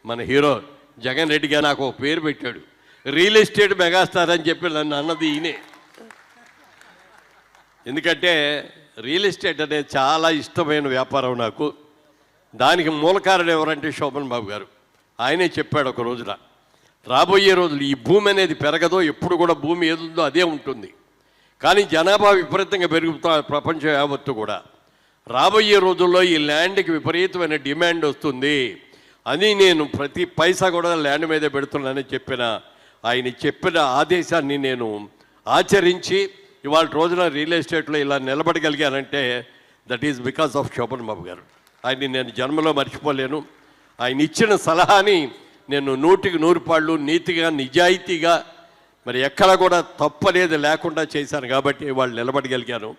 మన హీరో జగన్ రెడ్డి గారు నాకు ఒక పేరు పెట్టాడు, రియల్ ఎస్టేట్ మెగాస్టార్ అని చెప్పి నన్ను అన్నది ఈయనే. ఎందుకంటే రియల్ ఎస్టేట్ అనేది చాలా ఇష్టమైన వ్యాపారం నాకు. దానికి మూల కారణం ఎవరంటే శోభన్ బాబు గారు. ఆయనే చెప్పాడు ఒక రోజున, రాబోయే రోజులు ఈ భూమి అనేది పెరగదో, ఎప్పుడు కూడా భూమి ఏదుందో అదే ఉంటుంది, కానీ జనాభా విపరీతంగా పెరుగుతా ప్రపంచం యావత్తు కూడా. రాబోయే రోజుల్లో ఈ ల్యాండ్కి విపరీతమైన డిమాండ్ వస్తుంది అని నేను ప్రతి పైసా కూడా ల్యాండ్ మీదే పెడుతున్నానని ఆయన చెప్పిన ఆదేశాన్ని నేను ఆచరించి ఇవాళ రోజున రియల్ ఎస్టేట్లో ఇలా నిలబడగలిగానంటే that is because of Shobhan Babu గారు. ఆయన్ని నేను జన్మలో మర్చిపోలేను. ఆయన ఇచ్చిన సలహాని నేను 100కి 100 పాళ్ళు నీతిగా నిజాయితీగా మరి ఎక్కడ కూడా తప్పనేది లేకుండా చేశాను కాబట్టి వాళ్ళు నిలబడగలిగాను.